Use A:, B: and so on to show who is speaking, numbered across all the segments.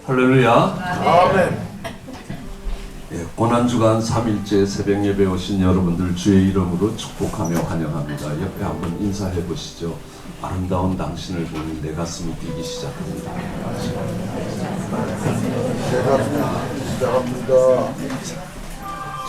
A: 할렐루야.
B: 아멘.
A: 예, 고난주간 3일째 새벽 예배 오신 여러분들 주의 이름으로 축복하며 환영합니다. 옆에 한번 인사해 보시죠. 아름다운 당신을 보니 내 가슴이 뛰기 시작합니다.
B: 내 가슴이 시작합니다.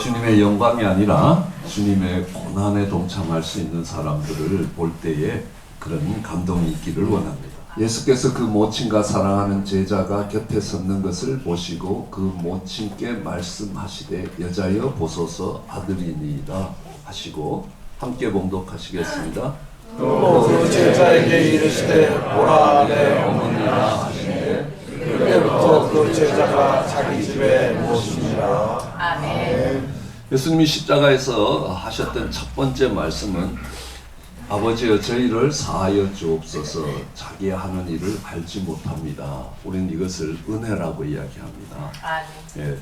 A: 주님의 영광이 아니라 주님의 고난에 동참할 수 있는 사람들을 볼 때에 그런 감동이 있기를 원합니다. 예수께서 그 모친과 사랑하는 제자가 곁에 섰는 것을 보시고 그 모친께 말씀하시되 여자여 보소서 아들이니이다 하시고 함께 봉독하시겠습니다.
B: 또 그 제자에게 이르시되 보라 내
A: 어머니라 하시되
B: 그때부터 그 제자가 자기 집에 모시니라.
C: 아멘.
A: 예수님이 십자가에서 하셨던 첫 번째 말씀은 아버지여 저희를 사하여 주옵소서 자기 하는 일을 알지 못합니다. 우리는 이것을 은혜라고 이야기합니다.
C: 아멘.
A: 예,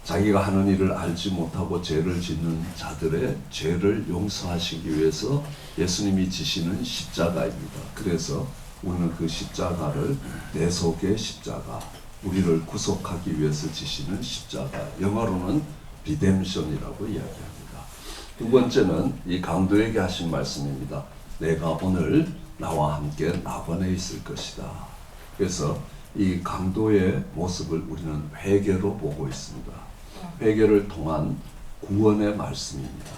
A: 자기가 하는 일을 알지 못하고 죄를 짓는 자들의 죄를 용서하시기 위해서 예수님이 지시는 십자가입니다. 그래서 우리는 그 십자가를 내 속의 십자가, 우리를 구속하기 위해서 지시는 십자가, 영어로는 리뎀션이라고 이야기합니다. 두 번째는 이 강도에게 하신 말씀입니다. 내가 오늘 나와 함께 낙원에 있을 것이다. 그래서 이 강도의 모습을 우리는 회개로 보고 있습니다. 회개를 통한 구원의 말씀입니다.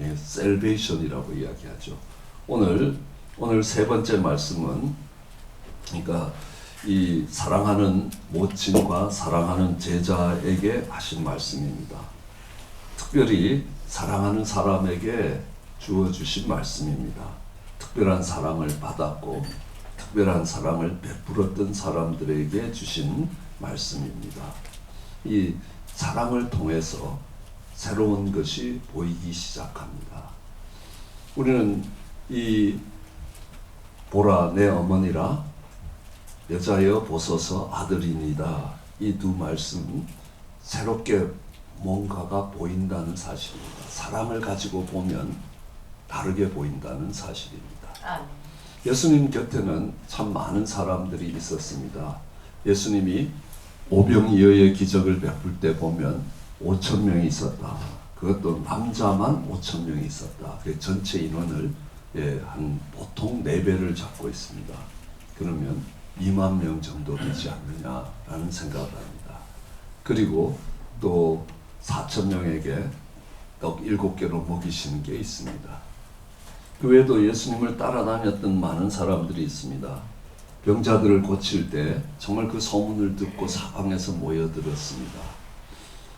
A: 예, 셀베이션이라고 이야기하죠. 오늘 세 번째 말씀은 그러니까 이 사랑하는 모친과 사랑하는 제자에게 하신 말씀입니다. 특별히 사랑하는 사람에게 주어주신 말씀입니다. 특별한 사랑을 받았고 특별한 사랑을 베풀었던 사람들에게 주신 말씀입니다. 이 사랑을 통해서 새로운 것이 보이기 시작합니다. 우리는 이 보라 내 어머니라 여자여 보소서 아들이니다 이 두 말씀 새롭게 뭔가가 보인다는 사실입니다. 사랑을 가지고 보면 다르게 보인다는 사실입니다.
C: 아멘.
A: 예수님 곁에는 참 많은 사람들이 있었습니다. 예수님이 오병이어의 기적을 베풀 때 보면 5천 명이 있었다. 그것도 남자만 5천 명이 있었다. 그 전체 인원을 한 보통 4배를 잡고 있습니다. 그러면 2만 명 정도 되지 않느냐라는 생각을 합니다. 그리고 또 4천 명에게 떡 7개로 먹이시는 게 있습니다. 그 외에도 예수님을 따라다녔던 많은 사람들이 있습니다. 병자들을 고칠 때 정말 그 소문을 듣고 사방에서 모여들었습니다.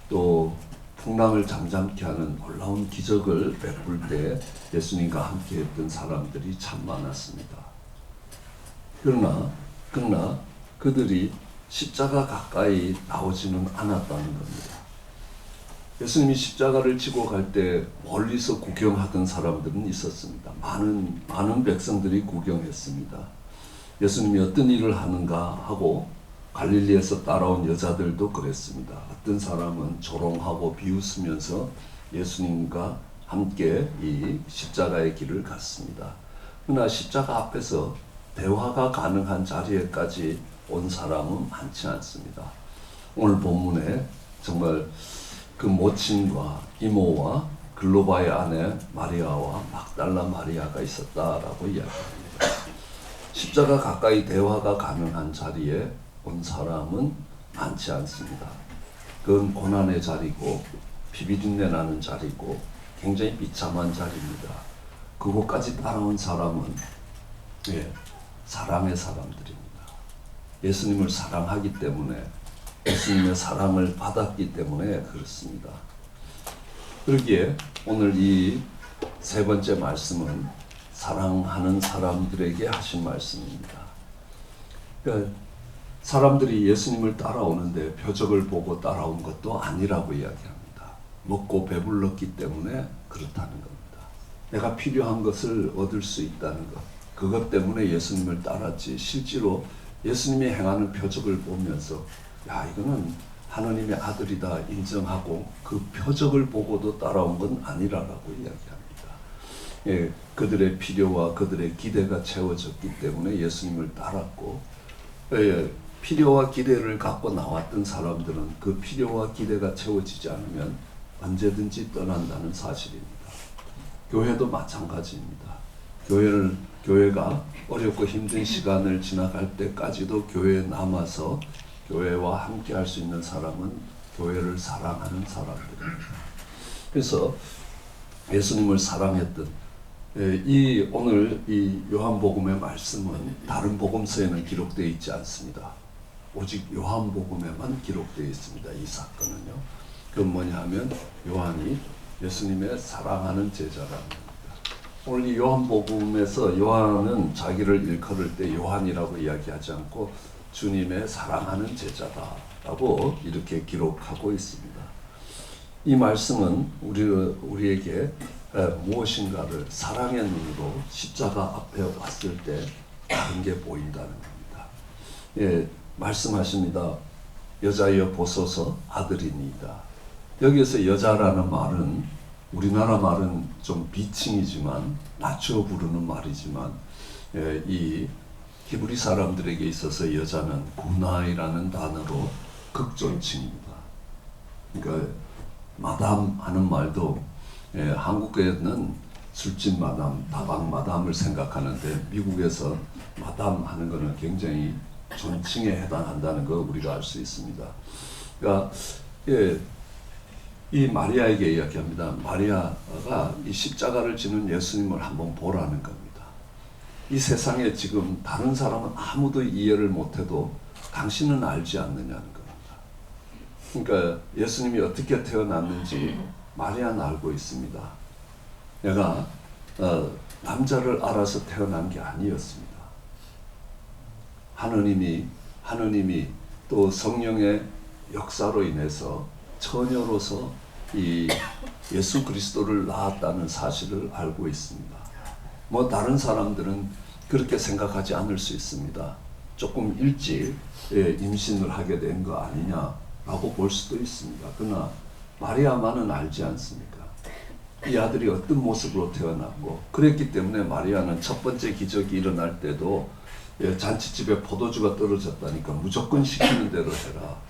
A: 또 풍랑을 잠잠케 하는 놀라운 기적을 베풀 때 예수님과 함께 했던 사람들이 참 많았습니다. 그러나 그들이 십자가 가까이 나오지는 않았다는 겁니다. 예수님이 십자가를 지고 갈 때 멀리서 구경하던 사람들은 있었습니다. 많은 백성들이 구경했습니다. 예수님이 어떤 일을 하는가 하고 갈릴리에서 따라온 여자들도 그랬습니다. 어떤 사람은 조롱하고 비웃으면서 예수님과 함께 이 십자가의 길을 갔습니다. 그러나 십자가 앞에서 대화가 가능한 자리에까지 온 사람은 많지 않습니다. 오늘 본문에 정말 그 모친과 이모와 글로바의 아내 마리아와 막달라 마리아가 있었다라고 이야기합니다. 십자가 가까이 대화가 가능한 자리에 온 사람은 많지 않습니다. 그건 고난의 자리고 비비린내 나는 자리고 굉장히 비참한 자리입니다. 그곳까지 따라온 사람은 사랑의 사람들입니다. 예수님을 사랑하기 때문에 예수님의 사랑을 받았기 때문에 그렇습니다. 그러기에 오늘 이 세 번째 말씀은 사랑하는 사람들에게 하신 말씀입니다. 그러니까 사람들이 예수님을 따라오는데 표적을 보고 따라온 것도 아니라고 이야기합니다. 먹고 배불렀기 때문에 그렇다는 겁니다. 내가 필요한 것을 얻을 수 있다는 것, 그것 때문에 예수님을 따랐지 실제로 예수님이 행하는 표적을 보면서 야 이거는 하나님의 아들이다 인정하고 그 표적을 보고도 따라온 건 아니라고 이야기합니다. 그들의 필요와 그들의 기대가 채워졌기 때문에 예수님을 따랐고 필요와 기대를 갖고 나왔던 사람들은 그 필요와 기대가 채워지지 않으면 언제든지 떠난다는 사실입니다. 교회도 마찬가지입니다. 교회가 어렵고 힘든 시간을 지나갈 때까지도 교회에 남아서 교회와 함께 할 수 있는 사람은 교회를 사랑하는 사람들입니다. 그래서 예수님을 사랑했던 오늘 이 요한복음의 말씀은 다른 복음서에는 기록되어 있지 않습니다. 오직 요한복음에만 기록되어 있습니다. 이 사건은요. 그건 뭐냐 하면 요한이 예수님의 사랑하는 제자랍니다. 오늘 이 요한복음에서 요한은 자기를 일컬을 때 요한이라고 이야기하지 않고 주님의 사랑하는 제자다라고 이렇게 기록하고 있습니다. 이 말씀은 우리에게 무엇인가를 사랑의 눈으로 십자가 앞에 왔을 때 다른 게 보인다는 겁니다. 예, 말씀하십니다. 여자여 보소서 아들이니이다. 여기에서 여자라는 말은 우리나라 말은 좀 비칭이지만 낮추어 부르는 말이지만 이 히브리 사람들에게 있어서 여자는 구나이라는 단어로 극존칭입니다. 그러니까 마담 하는 말도 한국에는 술집 마담, 다방 마담을 생각하는데 미국에서 마담 하는 것은 굉장히 존칭에 해당한다는 거 우리가 알 수 있습니다. 그러니까 이 마리아에게 이야기합니다. 마리아가 이 십자가를 지는 예수님을 한번 보라는 겁니다. 이 세상에 지금 다른 사람은 아무도 이해를 못해도 당신은 알지 않느냐는 겁니다. 그러니까 예수님이 어떻게 태어났는지 마리아는 알고 있습니다. 내가 남자를 알아서 태어난 게 아니었습니다. 하느님이 또 성령의 역사로 인해서 처녀로서 이 예수 그리스도를 낳았다는 사실을 알고 있습니다. 뭐 다른 사람들은 그렇게 생각하지 않을 수 있습니다. 조금 일찍 임신을 하게 된 거 아니냐라고 볼 수도 있습니다. 그러나 마리아만은 알지 않습니까? 이 아들이 어떤 모습으로 태어났고 그랬기 때문에 마리아는 첫 번째 기적이 일어날 때도 잔치집에 포도주가 떨어졌다니까 무조건 시키는 대로 해라.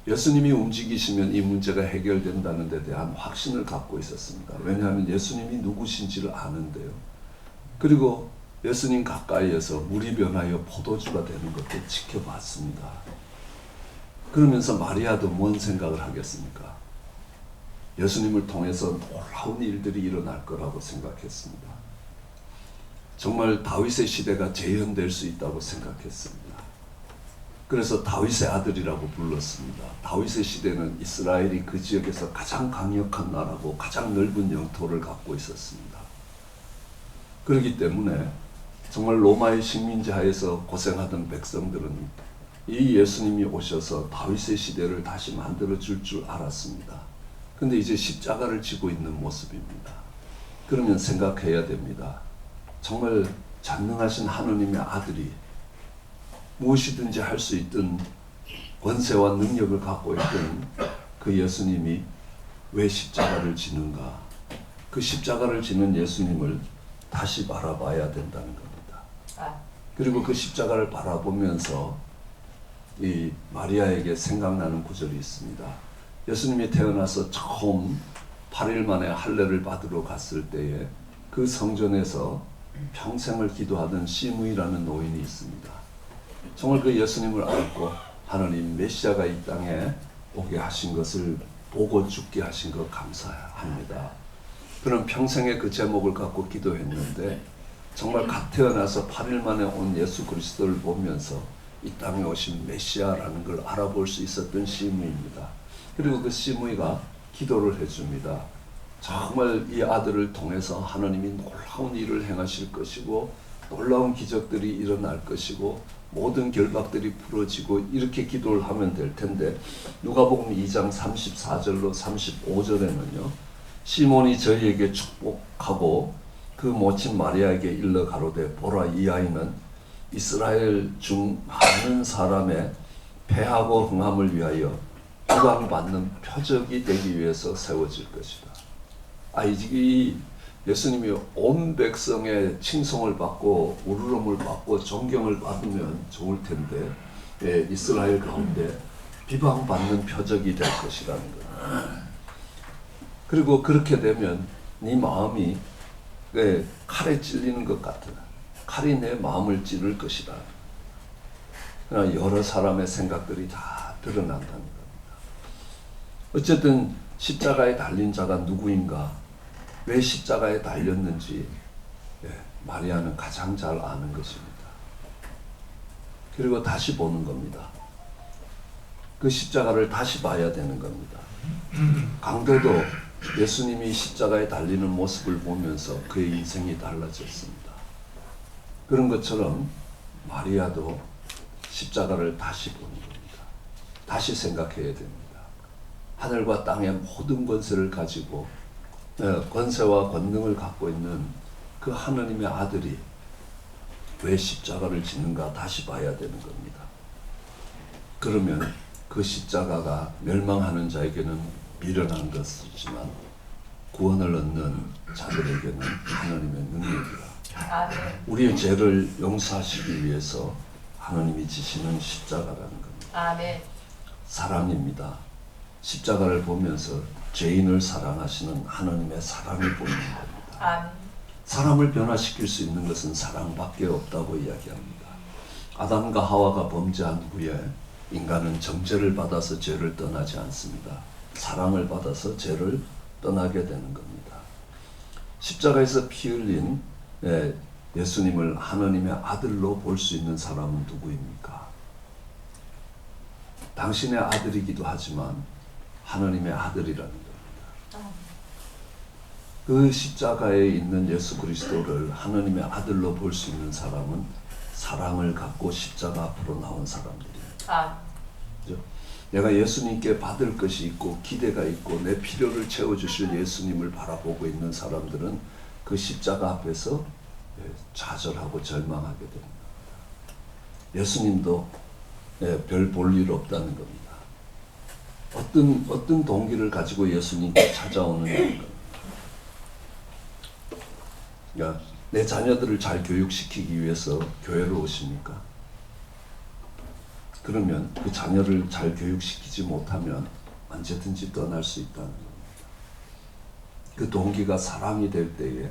A: 예수님이 움직이시면 이 문제가 해결된다는 데 대한 확신을 갖고 있었습니다. 왜냐하면 예수님이 누구신지를 아는데요. 그리고 예수님 가까이에서 물이 변하여 포도주가 되는 것도 지켜봤습니다. 그러면서 마리아도 뭔 생각을 하겠습니까? 예수님을 통해서 놀라운 일들이 일어날 거라고 생각했습니다. 정말 다윗의 시대가 재현될 수 있다고 생각했습니다. 그래서 다윗의 아들이라고 불렀습니다. 다윗의 시대는 이스라엘이 그 지역에서 가장 강력한 나라고 가장 넓은 영토를 갖고 있었습니다. 그렇기 때문에 정말 로마의 식민지 하에서 고생하던 백성들은 이 예수님이 오셔서 다윗의 시대를 다시 만들어 줄 알았습니다. 근데 이제 십자가를 지고 있는 모습입니다. 그러면 생각해야 됩니다. 정말 전능하신 하느님의 아들이 무엇이든지 할 수 있던 권세와 능력을 갖고 있던 그 예수님이 왜 십자가를 지는가? 그 십자가를 지는 예수님을 다시 바라봐야 된다는 겁니다. 그리고 그 십자가를 바라보면서 이 마리아에게 생각나는 구절이 있습니다. 예수님이 태어나서 처음 8일 만에 할례를 받으러 갔을 때에 그 성전에서 평생을 기도하던 시므이라는 노인이 있습니다. 정말 그 예수님을 알고 하나님 메시아가 이 땅에 오게 하신 것을 보고 죽게 하신 것 감사합니다. 그는 평생의 그 제목을 갖고 기도했는데 정말 갓 태어나서 8일 만에 온 예수 그리스도를 보면서 이 땅에 오신 메시아라는 걸 알아볼 수 있었던 시므이입니다. 그리고 그 시므이가 기도를 해줍니다. 정말 이 아들을 통해서 하나님이 놀라운 일을 행하실 것이고 놀라운 기적들이 일어날 것이고 모든 결박들이 풀어지고 이렇게 기도를 하면 될 텐데 누가복음 2장 34절로 35절에는요. 시몬이 저희에게 축복하고 그 모친 마리아에게 일러 가로되 보라 이 아이는 이스라엘 중 많은 사람의 패하고 흥함을 위하여 주방받는 표적이 되기 위해서 세워질 것이다. 이 예수님이 온 백성의 칭송을 받고 우르름을 받고 존경을 받으면 좋을 텐데 이스라엘 가운데 비방받는 표적이 될 것이라는 거예요. 그리고 그렇게 되면 네 마음이 칼에 찔리는 것 같은, 칼이 내 마음을 찌를 것이다. 그러나 여러 사람의 생각들이 다 드러난다는 겁니다. 어쨌든 십자가에 달린 자가 누구인가, 왜 십자가에 달렸는지 마리아는 가장 잘 아는 것입니다. 그리고 다시 보는 겁니다. 그 십자가를 다시 봐야 되는 겁니다. 강도도 예수님이 십자가에 달리는 모습을 보면서 그의 인생이 달라졌습니다. 그런 것처럼 마리아도 십자가를 다시 보는 겁니다. 다시 생각해야 됩니다. 하늘과 땅의 모든 권세를 가지고 권세와 권능을 갖고 있는 그 하나님의 아들이 왜 십자가를 지는가 다시 봐야 되는 겁니다. 그러면 그 십자가가 멸망하는 자에게는 미련한 것이지만 구원을 얻는 자들에게는 하나님의 능력이라. 우리의 죄를 용서하시기 위해서 하나님이 지시는 십자가라는 겁니다.
C: 아멘.
A: 사랑입니다. 십자가를 보면서 죄인을 사랑하시는 하나님의 사랑을 보는 겁니다.
C: 아멘.
A: 사람을 변화시킬 수 있는 것은 사랑밖에 없다고 이야기합니다. 아담과 하와가 범죄한 후에 인간은 정죄를 받아서 죄를 떠나지 않습니다. 사랑을 받아서 죄를 떠나게 되는 겁니다. 십자가에서 피 흘린 예수님을 하나님의 아들로 볼 수 있는 사람은 누구입니까? 당신의 아들이기도 하지만 하나님의 아들이라는 겁니다. 그 십자가에 있는 예수 그리스도를 하나님의 아들로 볼 수 있는 사람은 사랑을 갖고 십자가 앞으로 나온 사람들입니다. 그렇죠? 내가 예수님께 받을 것이 있고 기대가 있고 내 필요를 채워주실 예수님을 바라보고 있는 사람들은 그 십자가 앞에서 좌절하고 절망하게 됩니다. 예수님도 별 볼 일 없다는 겁니다. 어떤 동기를 가지고 예수님께 찾아오느냐는 겁니다. 그러니까 내 자녀들을 잘 교육시키기 위해서 교회로 오십니까? 그러면 그 자녀를 잘 교육시키지 못하면 언제든지 떠날 수 있다는 겁니다. 그 동기가 사랑이 될 때에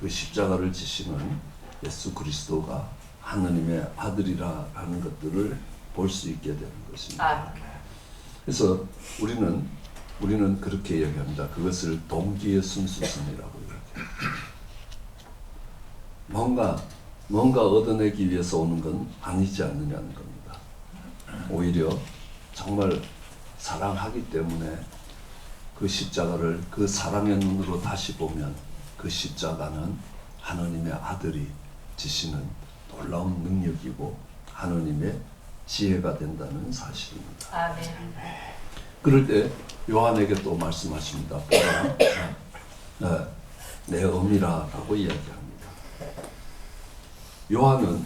A: 그 십자가를 지시는 예수 그리스도가 하나님의 아들이라는 것들을 볼 수 있게 되는 것입니다. 그래서 우리는 그렇게 얘기합니다. 그것을 동기의 순수성이라고 이야기합니다. 뭔가 얻어내기 위해서 오는 건 아니지 않느냐는 겁니다. 오히려 정말 사랑하기 때문에 그 십자가를 그 사랑의 눈으로 다시 보면 그 십자가는 하나님의 아들이 지시는 놀라운 능력이고 하나님의 지혜가 된다는 사실입니다.
C: 아멘.
A: 그럴 때 요한에게 또 말씀하십니다. 보라, 내 어미라라고 이야기합니다. 요한은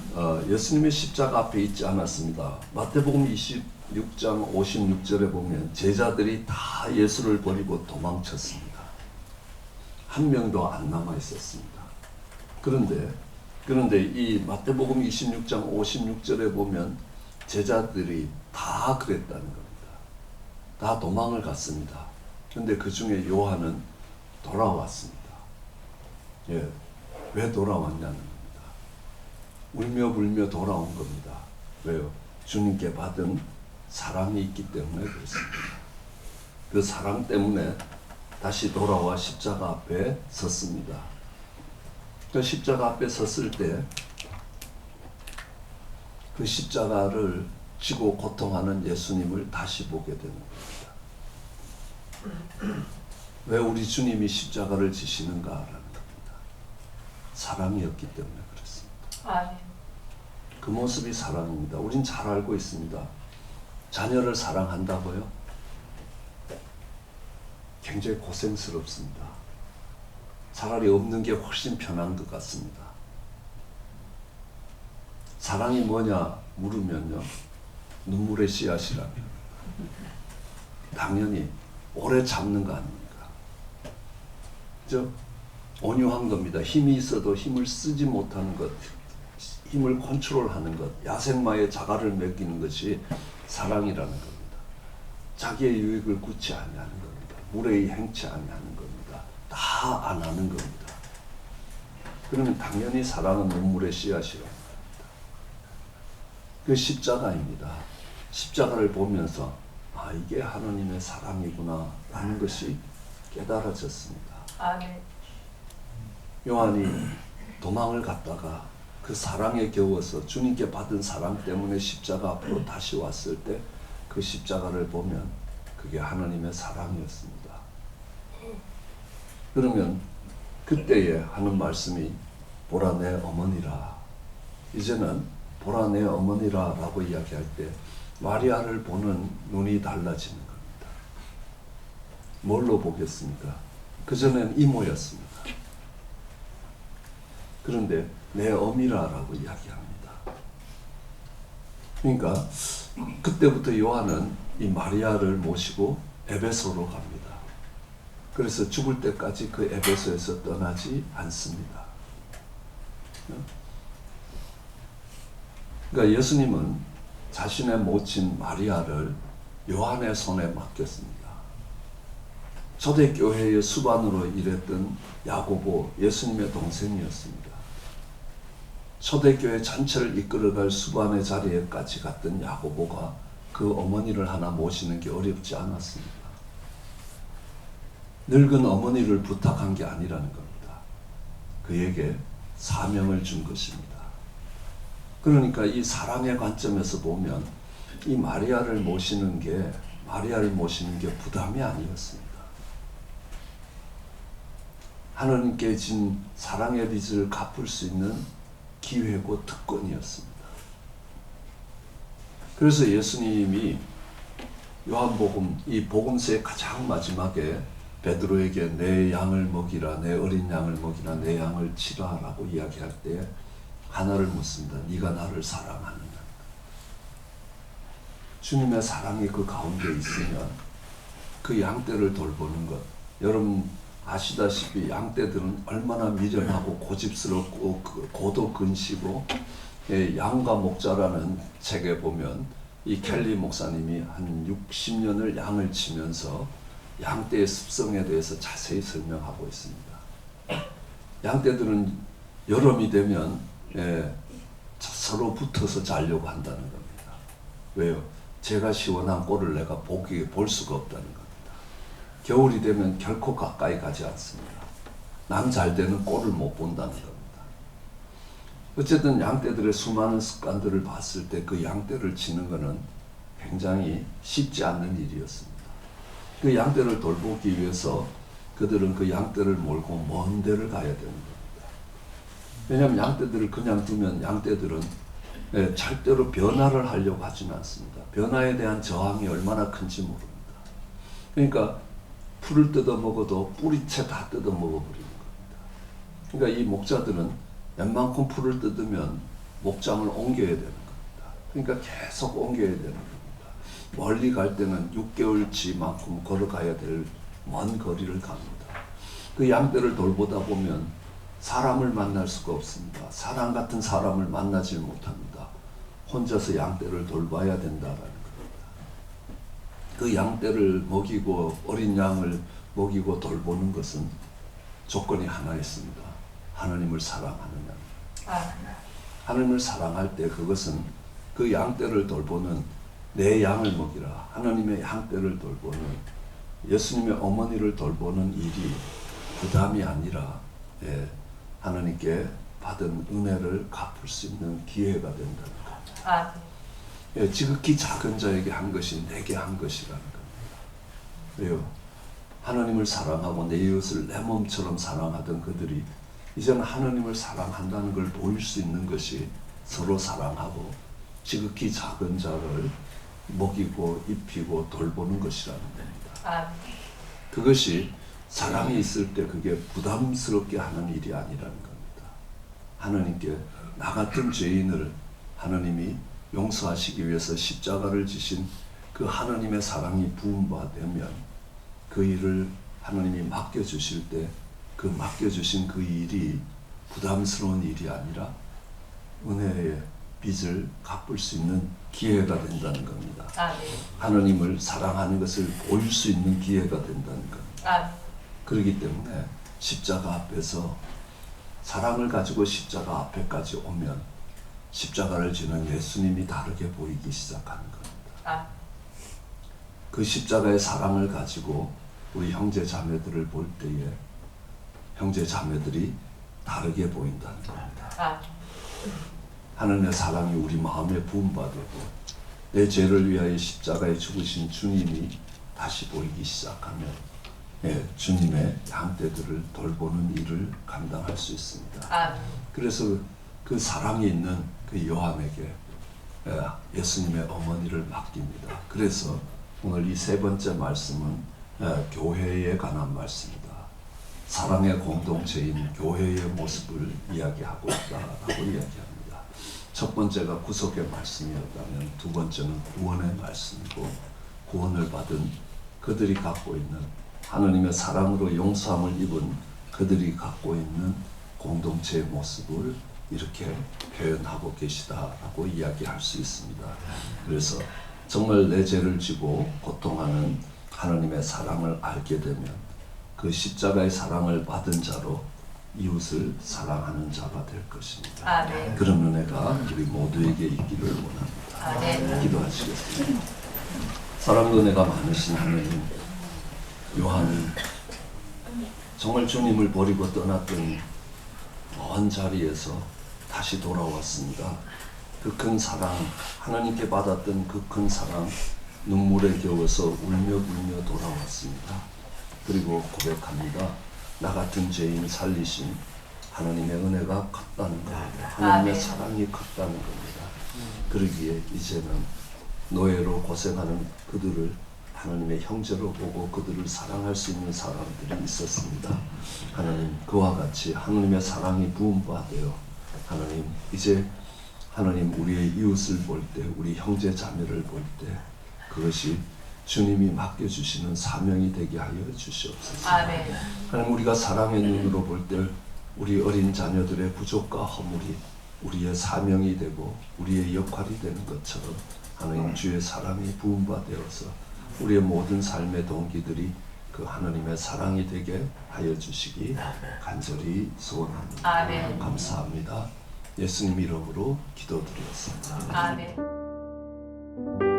A: 예수님의 십자가 앞에 있지 않았습니다. 마태복음 26장 56절에 보면 제자들이 다 예수를 버리고 도망쳤습니다. 한 명도 안 남아 있었습니다. 그런데 이 마태복음 26장 56절에 보면 제자들이 다 그랬다는 겁니다. 다 도망을 갔습니다. 그런데 그 중에 요한은 돌아왔습니다. 왜 돌아왔냐는 겁니다. 울며 불며 돌아온 겁니다. 왜요? 주님께 받은 사랑이 있기 때문에 그렇습니다. 그 사랑 때문에 다시 돌아와 십자가 앞에 섰습니다. 그 십자가 앞에 섰을 때 그 십자가를 지고 고통하는 예수님을 다시 보게 되는 겁니다. 왜 우리 주님이 십자가를 지시는가라는 겁니다. 사랑이었기 때문에 그렇습니다.
C: 아멘.
A: 그 모습이 사랑입니다. 우린 잘 알고 있습니다. 자녀를 사랑한다고요? 굉장히 고생스럽습니다. 차라리 없는 게 훨씬 편한 것 같습니다. 사랑이 뭐냐 물으면요, 눈물의 씨앗이라면 당연히 오래 참는 거 아닙니까? 그죠? 온유한 겁니다. 힘이 있어도 힘을 쓰지 못하는 것, 힘을 컨트롤하는 것, 야생마의 자갈을 먹이는 것이 사랑이라는 겁니다. 자기의 유익을 굳지 아니하는 겁니다. 무례히 행치 아니하는 겁니다. 다 안 하는 겁니다. 그러면 당연히 사랑은 눈물의 씨앗이라는 겁니다. 그 십자가입니다. 십자가를 보면서 아, 이게 하나님의 사랑이구나 하는 것이 깨달아졌습니다.
C: 아멘.
A: 요한이 도망을 갔다가 그 사랑에 겨워서 주님께 받은 사랑 때문에 십자가 앞으로 다시 왔을 때 그 십자가를 보면 그게 하나님의 사랑이었습니다. 그러면 그때에 하는 말씀이 보라 내 어머니라. 이제는 보라 내 어머니라 라고 이야기할 때 마리아를 보는 눈이 달라지는 겁니다. 뭘로 보겠습니까? 그전엔 이모였습니다. 그런데 내 어미라라고 이야기합니다. 그러니까 그때부터 요한은 이 마리아를 모시고 에베소로 갑니다. 그래서 죽을 때까지 그 에베소에서 떠나지 않습니다. 그러니까 예수님은 자신의 모친 마리아를 요한의 손에 맡겼습니다. 초대교회의 수반으로 일했던 야고보, 예수님의 동생이었습니다. 초대교회 전체를 이끌어갈 수반의 자리에까지 갔던 야고보가 그 어머니를 하나 모시는 게 어렵지 않았습니다. 늙은 어머니를 부탁한 게 아니라는 겁니다. 그에게 사명을 준 것입니다. 그러니까 이 사랑의 관점에서 보면 이 마리아를 모시는 게 부담이 아니었습니다. 하나님께 진 사랑의 빚을 갚을 수 있는 기회고 특권이었습니다. 그래서 예수님이 요한복음 이 복음서의 가장 마지막에 베드로에게 내 양을 먹이라, 내 어린 양을 먹이라, 내 양을 치라라고 이야기할 때 하나를 묻습니다. 네가 나를 사랑하느냐? 주님의 사랑이 그 가운데 있으면 그 양떼를 돌보는 것, 여러분 아시다시피 양떼들은 얼마나 미련하고 고집스럽고 고도 근시고, 양과 목자라는 책에 보면 이 켈리 목사님이 한 60년을 양을 치면서 양떼의 습성에 대해서 자세히 설명하고 있습니다. 양떼들은 여름이 되면 서로 붙어서 자려고 한다는 겁니다. 왜요? 제가 시원한 꼴을 내가 볼 수가 없다는 겁니다. 겨울이 되면 결코 가까이 가지 않습니다. 남 잘 되는 꼴을 못 본다는 겁니다. 어쨌든 양떼들의 수많은 습관들을 봤을 때 그 양떼를 치는 것은 굉장히 쉽지 않는 일이었습니다. 그 양떼를 돌보기 위해서 그들은 그 양떼를 몰고 먼 데를 가야 되는 겁니다. 왜냐하면 양떼들을 그냥 두면 양떼들은 절대로 변화를 하려고 하지는 않습니다. 변화에 대한 저항이 얼마나 큰지 모릅니다. 그러니까 풀을 뜯어 먹어도 뿌리채 다 뜯어 먹어버리는 겁니다. 그러니까 이 목자들은 웬만큼 풀을 뜯으면 목장을 옮겨야 되는 겁니다. 그러니까 계속 옮겨야 되는 겁니다. 멀리 갈 때는 6개월치만큼 걸어가야 될 먼 거리를 갑니다. 그 양떼를 돌보다 보면 사람을 만날 수가 없습니다. 사람 같은 사람을 만나지 못합니다. 혼자서 양떼를 돌봐야 된다라는 겁니다. 그 양떼를 먹이고 어린 양을 먹이고 돌보는 것은 조건이 하나 있습니다. 하나님을 사랑하느냐. 하나님을 사랑할 때 그것은 그 양떼를 돌보는 내 양을 먹이라. 하나님의 양떼를 돌보는 예수님의 어머니를 돌보는 일이 부담이 아니라 하나님께 받은 은혜를 갚을 수 있는 기회가 된다는 겁니다. 지극히 작은 자에게 한 것이 내게 한 것이라는 겁니다. 왜요? 하나님을 사랑하고 내 이웃을 내 몸처럼 사랑하던 그들이 이제는 하나님을 사랑한다는 걸 보일 수 있는 것이 서로 사랑하고 지극히 작은 자를 먹이고 입히고 돌보는 것이라는 겁니다. 그것이 사랑이 있을 때 그게 부담스럽게 하는 일이 아니라는 겁니다. 하나님께 나 같은 죄인을 하나님이 용서하시기 위해서 십자가를 지신 그 하나님의 사랑이 부음받으면 그 일을 하나님이 맡겨주실 때 그 맡겨주신 그 일이 부담스러운 일이 아니라 은혜의 빚을 갚을 수 있는 기회가 된다는 겁니다.
C: 아멘.
A: 하나님을 사랑하는 것을 보일 수 있는 기회가 된다는 겁니다.
C: 아멘.
A: 그렇기 때문에 십자가 앞에서 사랑을 가지고 십자가 앞에까지 오면 십자가를 지는 예수님이 다르게 보이기 시작하는 겁니다.
C: 아멘.
A: 그 십자가의 사랑을 가지고 우리 형제 자매들을 볼 때에 형제 자매들이 다르게 보인다는 겁니다.
C: 아멘.
A: 하나님의 사랑이 우리 마음에 부음받고 내 죄를 위하여 십자가에 죽으신 주님이 다시 보이기 시작하면 주님의 양떼들을 돌보는 일을 감당할 수 있습니다.
C: 아멘.
A: 그래서 그 사랑이 있는 그 요한에게 예수님의 어머니를 맡깁니다. 그래서 오늘 이 세 번째 말씀은 교회에 관한 말씀입니다. 사랑의 공동체인 교회의 모습을 이야기하고 있다라고 이야기합니다. 첫 번째가 구속의 말씀이었다면 두 번째는 구원의 말씀이고 구원을 받은 그들이 갖고 있는 하나님의 사랑으로 용서함을 입은 그들이 갖고 있는 공동체의 모습을 이렇게 표현하고 계시다라고 이야기할 수 있습니다. 그래서 정말 내 죄를 지고 고통하는 하나님의 사랑을 알게 되면 그 십자가의 사랑을 받은 자로 이웃을 사랑하는 자가 될 것입니다.
C: 아멘.
A: 그런 은혜가 우리 모두에게 있기를 원합니다.
C: 아멘.
A: 기도하시겠습니다. 사랑과 은혜가 많으신 하나님, 요한은 정말 주님을 버리고 떠났던 먼 자리에서 다시 돌아왔습니다. 그 큰 사랑, 하나님께 받았던 그 큰 사랑, 눈물에 겨워서 울며 불며 돌아왔습니다. 그리고 고백합니다. 나 같은 죄인 살리신 하나님의 은혜가 컸다는 겁니다. 하나님의
C: 아멘.
A: 사랑이 컸다는 겁니다. 그러기에 이제는 노예로 고생하는 그들을 하나님의 형제로 보고 그들을 사랑할 수 있는 사람들이 있었습니다. 하나님, 그와 같이 하나님의 사랑이 부음받아요. 하나님, 이제 하나님 우리의 이웃을 볼 때, 우리 형제 자매를 볼 때 그것이 주님이 맡겨주시는 사명이 되게 하여 주시옵소서.
C: 아멘.
A: 하나님, 우리가 사랑의 눈으로 볼 때 우리 어린 자녀들의 부족과 허물이 우리의 사명이 되고 우리의 역할이 되는 것처럼 하나님 주의 사랑이 부음받아서 우리의 모든 삶의 동기들이 그 하나님의 사랑이 되게 하여 주시기 간절히 소원합니다.
C: 아멘.
A: 감사합니다. 예수님 이름으로 기도드렸습니다.
C: 아멘.